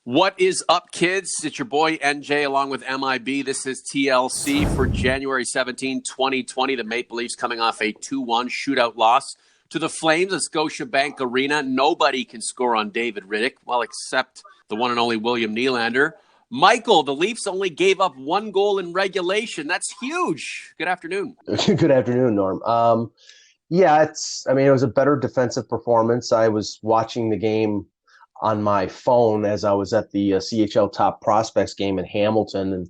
What is up, kids? It's your boy NJ along with MIB. This is TLC for January 17, 2020. The Maple Leafs coming off a 2-1 shootout loss to the Flames at Scotiabank Arena. Nobody can score on David Rittich, well, except the one and only William Nylander. Michael, the Leafs only gave up 1 goal in regulation. That's huge. Good afternoon. Good afternoon, Norm. It was a better defensive performance. I was watching the game on my phone as I was at the CHL Top Prospects game in Hamilton. And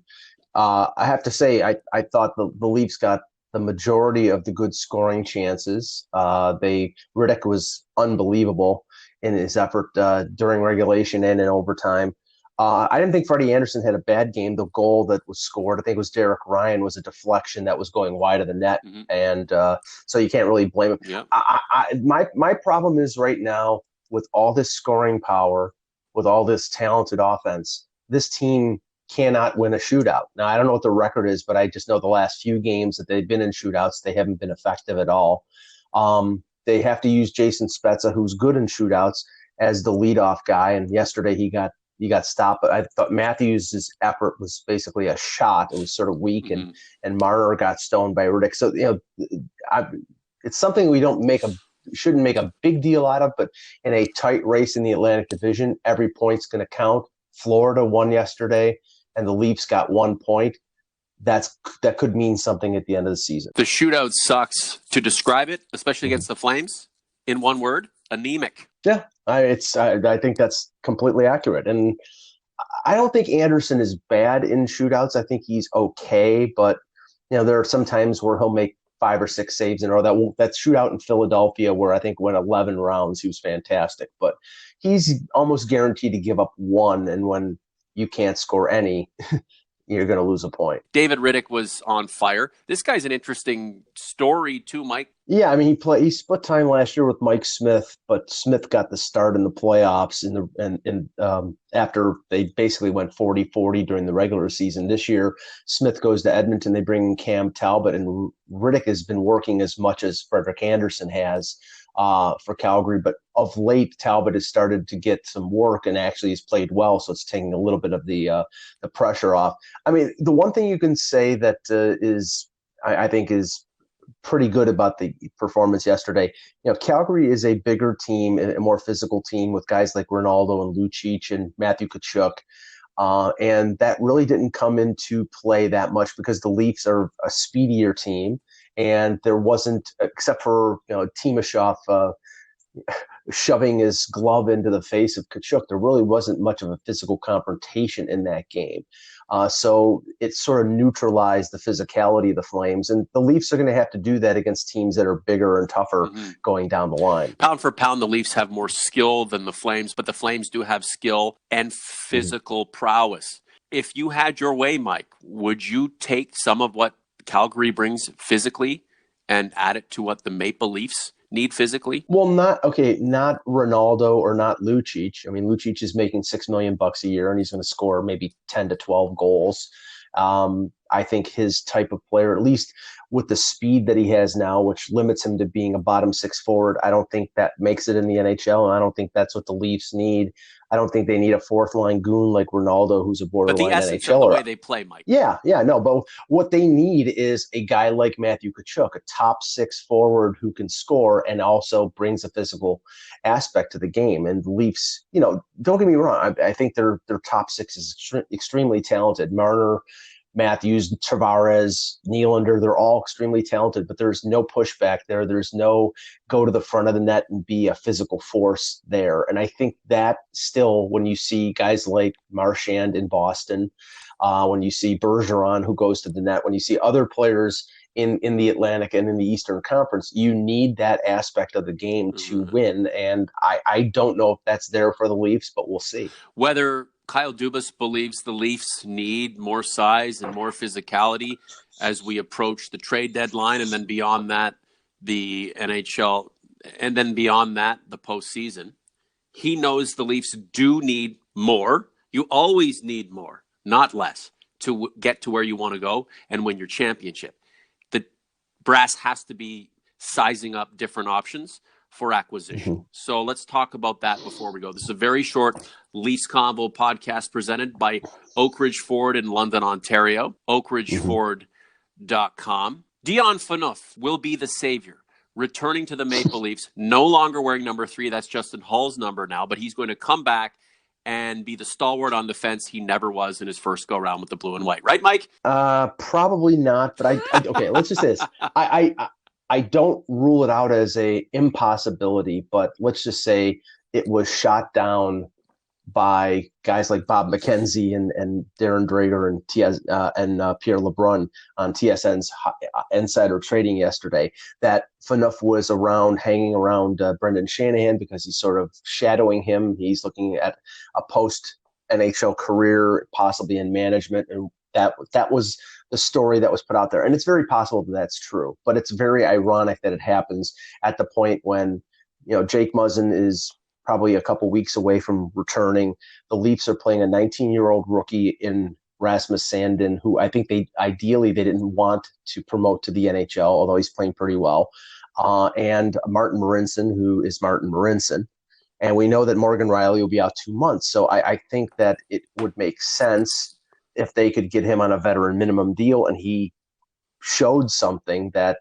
I have to say, I thought the Leafs got the majority of the good scoring chances. Rittich was unbelievable in his effort during regulation and in overtime. I didn't think Freddie Anderson had a bad game. The goal that was scored, I think it was Derek Ryan, was a deflection that was going wide of the net. Mm-hmm. And so you can't really blame him. Yep. My problem is right now, with all this scoring power, with all this talented offense, this team cannot win a shootout. Now, I don't know what the record is, but I just know the last few games that they've been in shootouts, they haven't been effective at all. They have to use Jason Spezza, who's good in shootouts, as the leadoff guy. And yesterday he got stopped. But I thought Matthews' effort was basically a shot. It was sort of weak, mm-hmm. and Marner got stoned by Rittich. So, it's something we shouldn't make a big deal out of, but in a tight race in the Atlantic Division, every point's going to count. Florida won yesterday, and the Leafs got 1 point. That could mean something at the end of the season. The shootout sucks. To describe it, especially against the Flames, in one word, anemic. Yeah, I think that's completely accurate. And I don't think Anderson is bad in shootouts. I think he's okay, but there are some times where he'll make 5 or 6 saves in a row. That shootout in Philadelphia, where I think went 11 rounds, he was fantastic. But he's almost guaranteed to give up 1, and when you can't score any, you're going to lose a point. David Rittich was on fire. This guy's an interesting story too, Mike. Yeah, I mean, he split time last year with Mike Smith, but Smith got the start in the playoffs after they basically went 40-40 during the regular season. This year, Smith goes to Edmonton. They bring in Cam Talbot, and Rittich has been working as much as Frederik Andersen has for Calgary. But of late, Talbot has started to get some work and actually has played well, so it's taking a little bit of the pressure off. I mean, the one thing you can say that I think is pretty good about the performance yesterday. Calgary is a bigger team, a more physical team with guys like Ronaldo and Lucic and Matthew Tkachuk. And that really didn't come into play that much because the Leafs are a speedier team. And there wasn't, except for Timashov shoving his glove into the face of Tkachuk, there really wasn't much of a physical confrontation in that game. So it sort of neutralized the physicality of the Flames. And the Leafs are going to have to do that against teams that are bigger and tougher going down the line. Pound for pound, the Leafs have more skill than the Flames, but the Flames do have skill and physical prowess. If you had your way, Mike, would you take some of what Calgary brings physically and add it to what the Maple Leafs need physically? Well, not Ronaldo or not Lucic. I mean, Lucic is making $6 million a year, and he's going to score maybe 10 to 12 goals. I think his type of player, at least with the speed that he has now, which limits him to being a bottom 6 forward, I don't think that makes it in the NHL, and I don't think that's what the Leafs need. I don't think they need a 4th-line goon like Ronaldo, who's a borderline NHLer. But the essence of the way they play, Mike. Yeah, no, but what they need is a guy like Matthew Tkachuk, a top 6 forward who can score and also brings a physical aspect to the game. And the Leafs, don't get me wrong, I think their top 6 is extremely talented. Marner, Matthews, Tavares, Nylander, they're all extremely talented, but there's no pushback there. There's no go to the front of the net and be a physical force there. And I think that still, when you see guys like Marchand in Boston, when you see Bergeron who goes to the net, when you see other players in the Atlantic and in the Eastern Conference, you need that aspect of the game to win. And I don't know if that's there for the Leafs, but we'll see. Whether Kyle Dubas believes the Leafs need more size and more physicality as we approach the trade deadline, and then beyond that, the NHL, and then beyond that, the postseason. He knows the Leafs do need more. You always need more, not less, to get to where you want to go and win your championship. The brass has to be sizing up different options for acquisition. Mm-hmm. So let's talk about that before we go. This is a very short Leafs Convo podcast presented by Oak Ridge Ford in London, Ontario, oakridgeford.com. Dion Phaneuf will be the savior, returning to the Maple Leafs, no longer wearing number 3. That's Justin Hull's number now, but he's going to come back and be the stalwart on defense he never was in his first go-round with the blue and white. Right, Mike? Probably not, but I okay, let's just say this. I don't rule it out as a impossibility, but let's just say it was shot down by guys like Bob McKenzie and Darren Dreger and Pierre LeBrun on TSN's Insider Trading yesterday, that Phaneuf was hanging around Brendan Shanahan because he's sort of shadowing him. He's looking at a post-NHL career, possibly in management, and that was the story that was put out there. And it's very possible that that's true, but it's very ironic that it happens at the point when, Jake Muzzin is probably a couple weeks away from returning. The Leafs are playing a 19-year-old rookie in Rasmus Sandin, who I think they didn't want to promote to the NHL, although he's playing pretty well. And Martin Marincin, who is Martin Marincin. And we know that Morgan Rielly will be out 2 months. So I think that it would make sense if they could get him on a veteran minimum deal, and he showed something that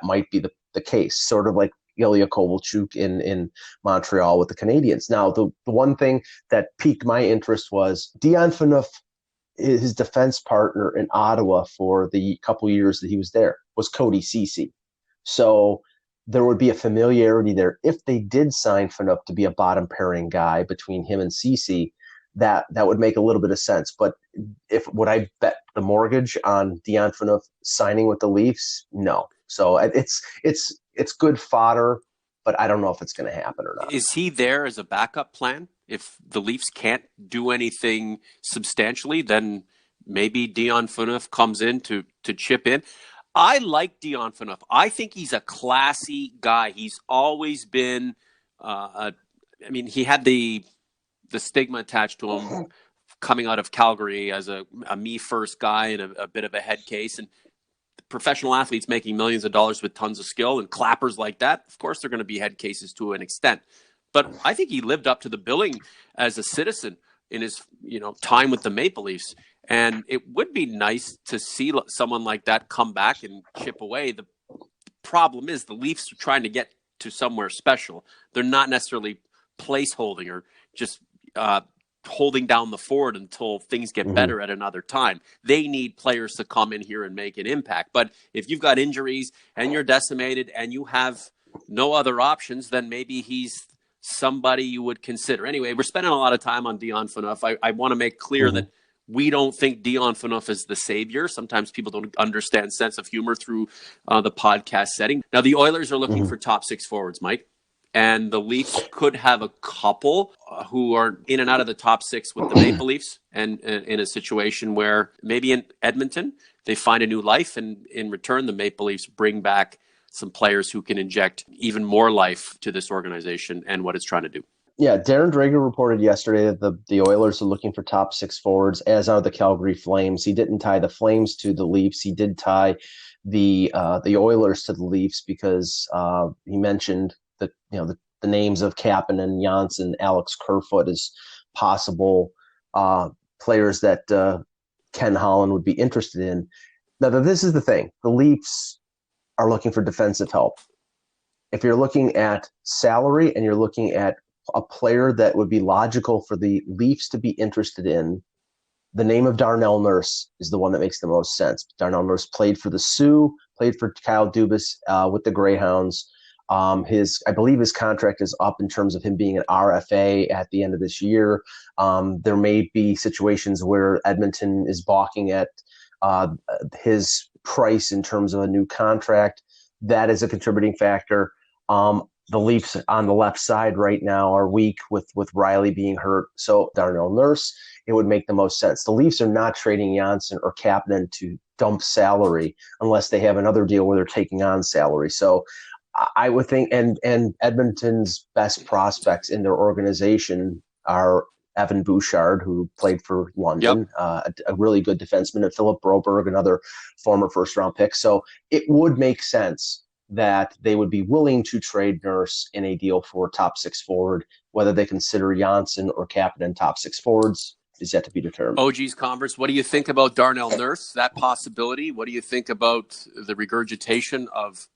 might be the case, sort of like Ilya Kovalchuk in Montreal with the Canadiens. Now, the one thing that piqued my interest was Dion Phaneuf, his defense partner in Ottawa for the couple years that he was there, was Cody Ceci. So there would be a familiarity there. If they did sign Phaneuf to be a bottom pairing guy between him and Ceci, that would make a little bit of sense. But would I bet the mortgage on Dion Phaneuf signing with the Leafs? No. So it's good fodder, but I don't know if it's going to happen or not. Is he there as a backup plan? If the Leafs can't do anything substantially, then maybe Dion Phaneuf comes in to chip in. I like Dion Phaneuf. I think he's a classy guy. He's always been he had the stigma attached to him coming out of Calgary as a me first guy and a bit of a head case. And professional athletes making millions of dollars with tons of skill and clappers like that, of course, they're going to be head cases to an extent. But I think he lived up to the billing as a citizen in his time with the Maple Leafs. And it would be nice to see someone like that come back and chip away. The problem is the Leafs are trying to get to somewhere special. They're not necessarily placeholding or just holding down the fort until things get better at another time. They need players to come in here and make an impact. But if you've got injuries and you're decimated and you have no other options, then maybe he's somebody you would consider. Anyway, we're spending a lot of time on Dion Phaneuf. I want to make clear that we don't think Dion Phaneuf is the savior. Sometimes people don't understand sense of humor through the podcast setting. Now, the Oilers are looking for top 6 forwards, Mike. And the Leafs could have a couple who are in and out of the top 6 with the Maple Leafs, and in a situation where maybe in Edmonton they find a new life, and in return the Maple Leafs bring back some players who can inject even more life to this organization and what it's trying to do. Yeah, Darren Dreger reported yesterday that the Oilers are looking for top 6 forwards, as are the Calgary Flames. He didn't tie the Flames to the Leafs. He did tie the Oilers to the Leafs because he mentioned the names of Kapanen, Janssen, Alex Kerfoot as possible players that Ken Holland would be interested in. Now, this is the thing. The Leafs are looking for defensive help. If you're looking at salary and you're looking at a player that would be logical for the Leafs to be interested in, the name of Darnell Nurse is the one that makes the most sense. Darnell Nurse played for the Sioux, played for Kyle Dubas with the Greyhounds. I believe his contract is up in terms of him being an RFA at the end of this year. There may be situations where Edmonton is balking at his price in terms of a new contract. That is a contributing factor. The Leafs on the left side right now are weak with Rielly being hurt. So Darnell Nurse, it would make the most sense. The Leafs are not trading Janssen or Kapanen to dump salary unless they have another deal where they're taking on salary. So I would think, and Edmonton's best prospects in their organization are Evan Bouchard, who played for London, a really good defenseman, and Philip Broberg, another former first-round pick. So it would make sense that they would be willing to trade Nurse in a deal for top six forward. Whether they consider Janssen or Kapanen top six forwards is yet to be determined. OG's Converse, what do you think about Darnell Nurse, that possibility? What do you think about the regurgitation of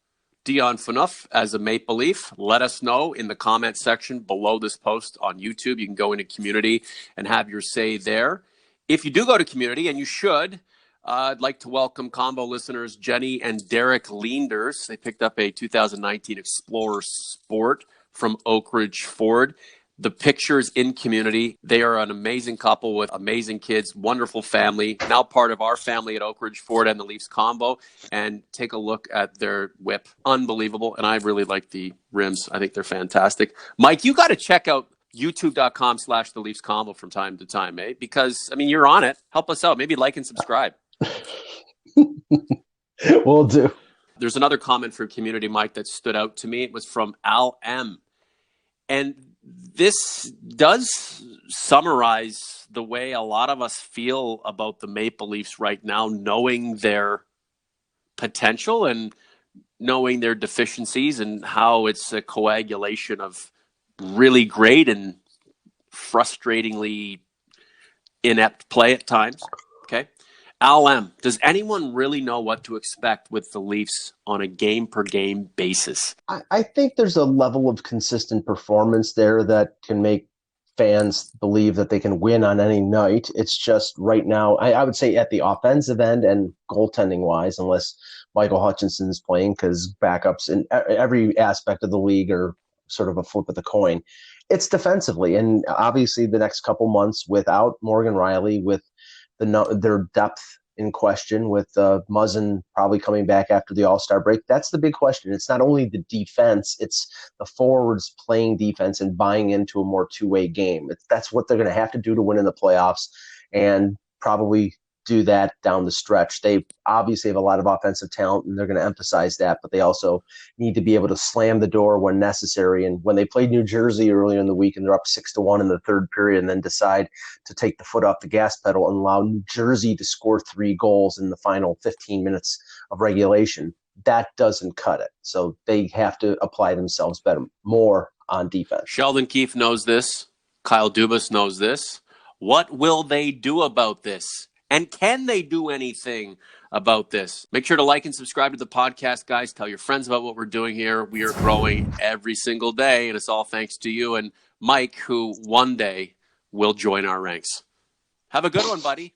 Dion Phaneuf as a Maple Leaf? Let us know in the comment section below this post on YouTube. You can go into community and have your say there. If you do go to community, and you should, I'd like to welcome Convo listeners Jenny and Derek Leenders. They picked up a 2019 Explorer Sport from Oak Ridge Ford. The pictures in community, they are an amazing couple with amazing kids, wonderful family, now part of our family at Oak Ridge Ford and the Leafs Convo. And take a look at their whip. Unbelievable. And I really like the rims. I think they're fantastic. Mike, you got to check out youtube.com/the Leafs Convo from time to time, eh? Because, I mean, you're on it. Help us out. Maybe like and subscribe. Will do. There's another comment from community, Mike, that stood out to me. It was from Al M. And this does summarize the way a lot of us feel about the Maple Leafs right now, knowing their potential and knowing their deficiencies and how it's a coagulation of really great and frustratingly inept play at times. Okay. Al M, does anyone really know what to expect with the Leafs on a game-per-game basis? I think there's a level of consistent performance there that can make fans believe that they can win on any night. It's just right now, I would say at the offensive end and goaltending-wise, unless Michael Hutchinson's playing, because backups in every aspect of the league are sort of a flip of the coin. It's defensively, and obviously the next couple months without Morgan Rielly, with their depth in question, with Muzzin probably coming back after the All-Star break. That's the big question. It's not only the defense, it's the forwards playing defense and buying into a more two-way game. That's what they're going to have to do to win in the playoffs, and probably do that down the stretch. They obviously have a lot of offensive talent, and they're going to emphasize that, but they also need to be able to slam the door when necessary. And when they played New Jersey earlier in the week and they're up 6-1 in the third period, and then decide to take the foot off the gas pedal and allow New Jersey to score 3 goals in the final 15 minutes of regulation, that doesn't cut it. So they have to apply themselves more on defense. Sheldon Keefe knows this. Kyle Dubas knows this. What will they do about this? And can they do anything about this? Make sure to like and subscribe to the podcast, guys. Tell your friends about what we're doing here. We are growing every single day, and it's all thanks to you and Mike, who one day will join our ranks. Have a good one, buddy.